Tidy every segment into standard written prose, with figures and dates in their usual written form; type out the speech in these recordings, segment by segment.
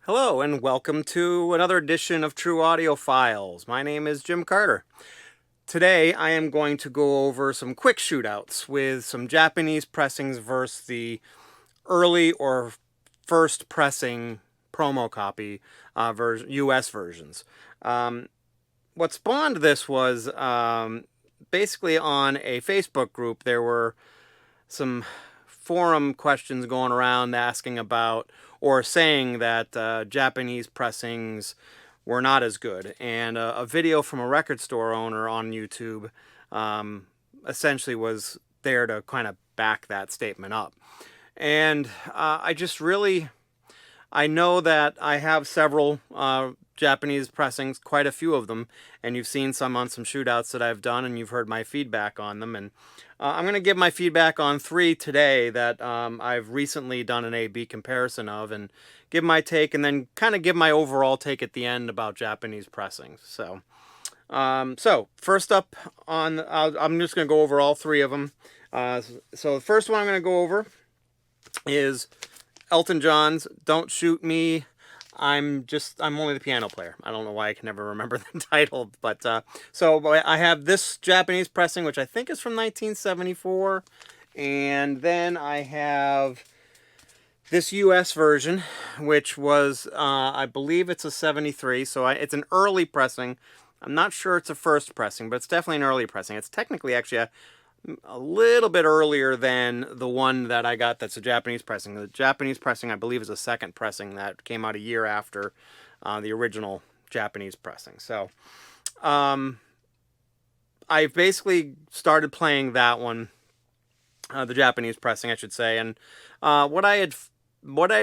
Hello and welcome to another edition of True Audio Files. My name is Jim Carter. Today I am going to go over some quick shootouts with some Japanese pressings versus the early or first pressing promo copy US versions. What spawned this was basically on a Facebook group. There were some forum questions going around asking about or saying that Japanese pressings were not as good. And a video from a record store owner on YouTube essentially was there to kind of back that statement up. And I know that I have several Japanese pressings, quite a few of them, and you've seen some on some shootouts that I've done, and you've heard my feedback on them. And I'm going to give my feedback on three today that I've recently done an A/B comparison of, and give my take, and then kind of give my overall take at the end about Japanese pressings. So first up I'm just going to go over all three of them. So the first one I'm going to go over is Elton John's "Don't Shoot Me, I'm only the piano player." I don't know why I can never remember the title, but so I have this Japanese pressing, which I think is from 1974, and then I have this US version, which was I believe it's a 73, so it's an early pressing. I'm not sure it's a first pressing, but it's definitely an early pressing. It's technically actually a little bit earlier than the one that I got that's a Japanese pressing. The Japanese pressing, I believe, is a second pressing that came out a year after the original Japanese pressing. So I basically started playing that one, the Japanese pressing, I should say. And what I had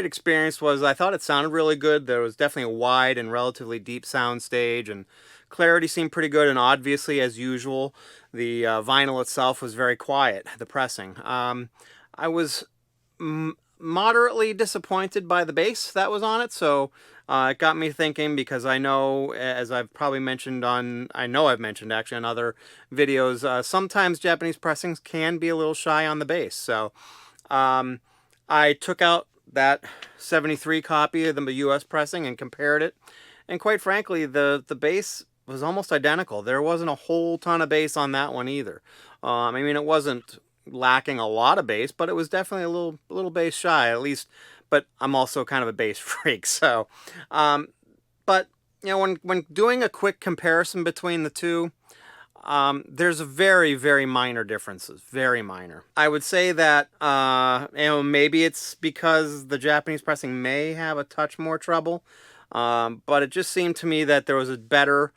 experienced was I thought it sounded really good. There was definitely a wide and relatively deep sound stage, and clarity seemed pretty good. And obviously, as usual, the vinyl itself was very quiet, the pressing. I was moderately disappointed by the bass that was on it, so it got me thinking, because I know, as I've probably mentioned I've mentioned actually on other videos, sometimes Japanese pressings can be a little shy on the bass. So I took out that 73 copy of the US pressing and compared it, and quite frankly, the bass was almost identical. There wasn't a whole ton of bass on that one either. I mean, it wasn't lacking a lot of bass, but it was definitely a little bass shy, at least. But I'm also kind of a bass freak, so. But when doing a quick comparison between the two, there's a very, very minor differences. Very minor. I would say that maybe it's because the Japanese pressing may have a touch more treble, but it just seemed to me that there was a better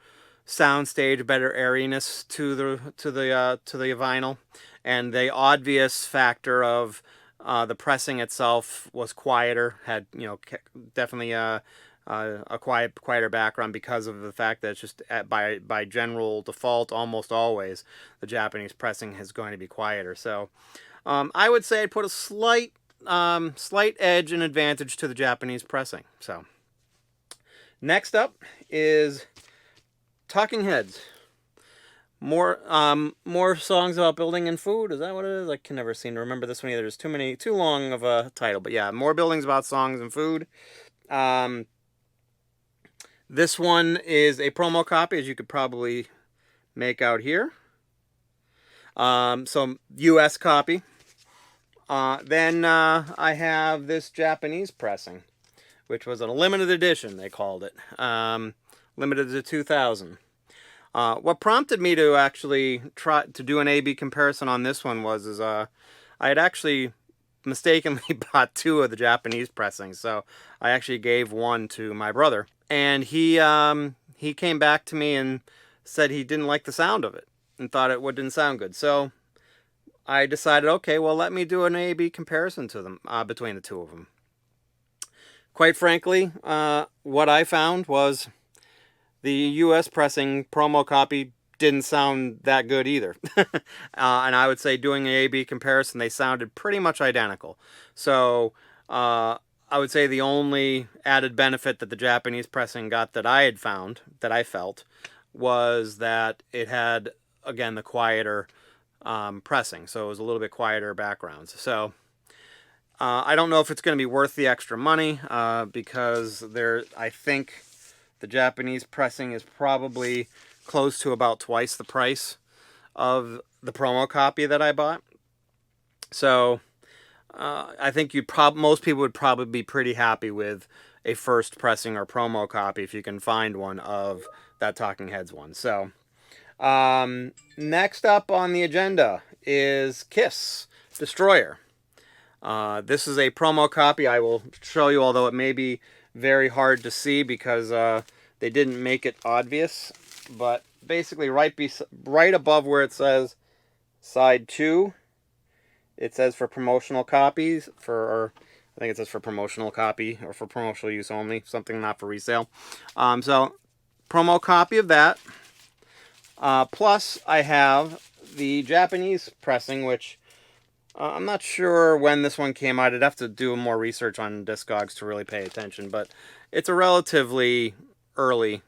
soundstage, better airiness to the vinyl, and the obvious factor of the pressing itself was quieter. Had definitely a quieter background, because of the fact that it's just by general default, almost always the Japanese pressing is going to be quieter. So I would say I'd put a slight edge and advantage to the Japanese pressing. So next up is Talking Heads. More songs about building and food. Is that what it is? I can never seem to remember this one either. There's too long of a title. But yeah, more buildings about songs and food. This one is a promo copy, as you could probably make out here. So US copy. Then I have this Japanese pressing, which was a limited edition, they called it. Limited to 2000. What prompted me to actually try to do an A/B comparison on this one was I had actually mistakenly bought two of the Japanese pressings, so I actually gave one to my brother, and he came back to me and said he didn't like the sound of it and thought it didn't sound good. So I decided, okay, well, let me do an A/B comparison to them between the two of them. Quite frankly, what I found was the US pressing promo copy didn't sound that good either. And I would say, doing an A/B comparison, they sounded pretty much identical. So I would say the only added benefit that the Japanese pressing got that I had found, that I felt, was that it had, again, the quieter pressing. So it was a little bit quieter backgrounds. So I don't know if it's going to be worth the extra money because I think the Japanese pressing is probably close to about twice the price of the promo copy that I bought. So I think most people would probably be pretty happy with a first pressing or promo copy if you can find one of that Talking Heads one. So next up on the agenda is Kiss Destroyer. This is a promo copy I will show you, although it may be very hard to see because they didn't make it obvious. But basically right above where it says side 2, it says for promotional copies, or I think it says for promotional copy or for promotional use only, something not for resale. So promo copy of that. Plus I have the Japanese pressing, which I'm not sure when this one came out. I'd have to do more research on Discogs to really pay attention, but it's a relatively early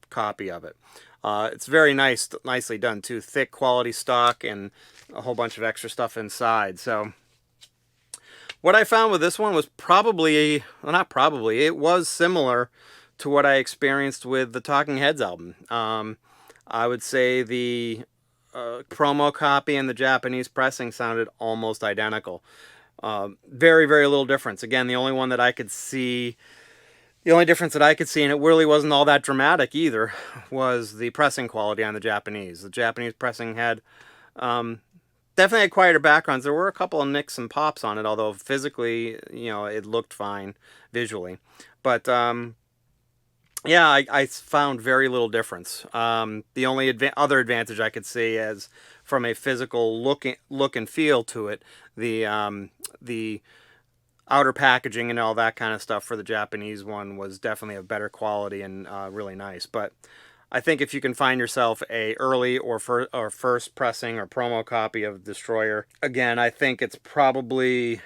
copy of it. It's very nicely done too. Thick quality stock and a whole bunch of extra stuff inside. So what I found with this one was it was similar to what I experienced with the Talking Heads album. I would say the promo copy and the Japanese pressing sounded almost identical. Very, very little difference. Again, the only difference that I could see, and it really wasn't all that dramatic either, was the pressing quality on the Japanese. The Japanese pressing had definitely had quieter backgrounds. There were a couple of nicks and pops on it, although physically, it looked fine visually. But yeah, I found very little difference. The only other advantage I could see is from a physical look and feel to it, the outer packaging and all that kind of stuff for the Japanese one was definitely of better quality and really nice. But I think if you can find yourself a early or first pressing or promo copy of Destroyer, again, I think it's probably,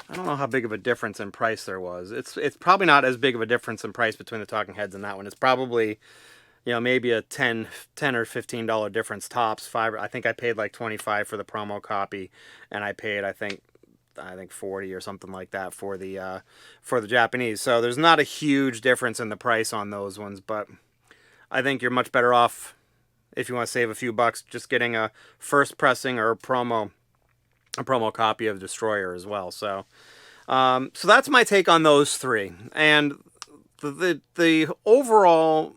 I don't know how big of a difference in price there was. It's probably not as big of a difference in price between the Talking Heads and that one. It's probably, maybe a $10 or $15 difference tops. I think I paid like $25 for the promo copy, and I paid I think $40 or something like that for the Japanese. So there's not a huge difference in the price on those ones, but I think you're much better off if you want to save a few bucks just getting a first pressing or a promo copy of Destroyer as well. So so that's my take on those three. And the overall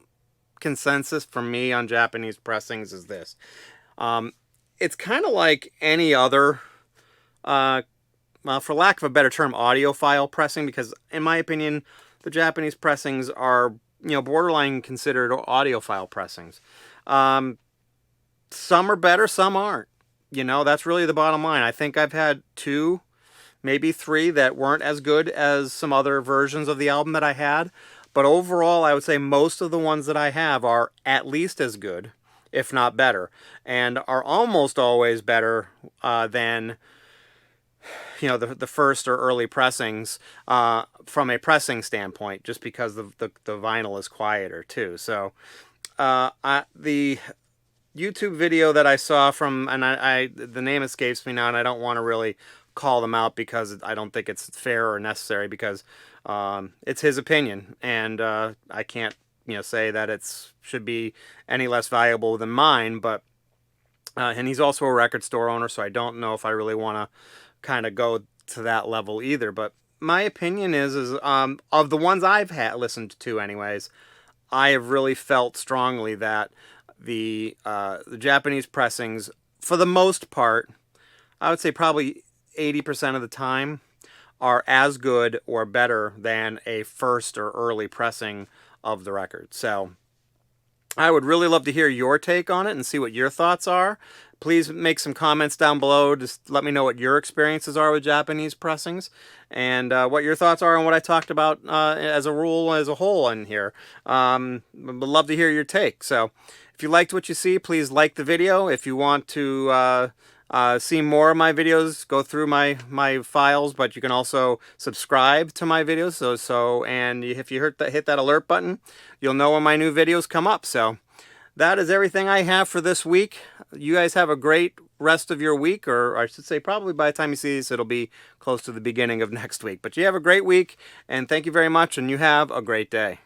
consensus for me on Japanese pressings is this. It's kind of like any other for lack of a better term, audiophile pressing, because in my opinion, the Japanese pressings are, borderline considered audiophile pressings. Some are better, some aren't. That's really the bottom line. I think I've had 2, maybe 3 that weren't as good as some other versions of the album that I had. But overall, I would say most of the ones that I have are at least as good, if not better, and are almost always better than the first or early pressings from a pressing standpoint, just because the vinyl is quieter too. So the YouTube video that I saw from, and the name escapes me now, and I don't want to really call them out because I don't think it's fair or necessary, because it's his opinion, and I can't say that it should be any less valuable than mine. But and he's also a record store owner, so I don't know if I really want to kind of go to that level either. But my opinion is of the ones I've listened to anyways, I have really felt strongly that the Japanese pressings, for the most part, I would say probably 80% of the time, are as good or better than a first or early pressing of the record. So I would really love to hear your take on it and see what your thoughts are. Please make some comments down below. Just let me know what your experiences are with Japanese pressings, and what your thoughts are on what I talked about as a whole in here. Would love to hear your take. So if you liked what you see, please like the video. If you want to see more of my videos, go through my files, but you can also subscribe to my videos. And if you hit that alert button, you'll know when my new videos come up. So that is everything I have for this week. You guys have a great rest of your week, or I should say, probably by the time you see this, it'll be close to the beginning of next week. But you have a great week, and thank you very much, and you have a great day.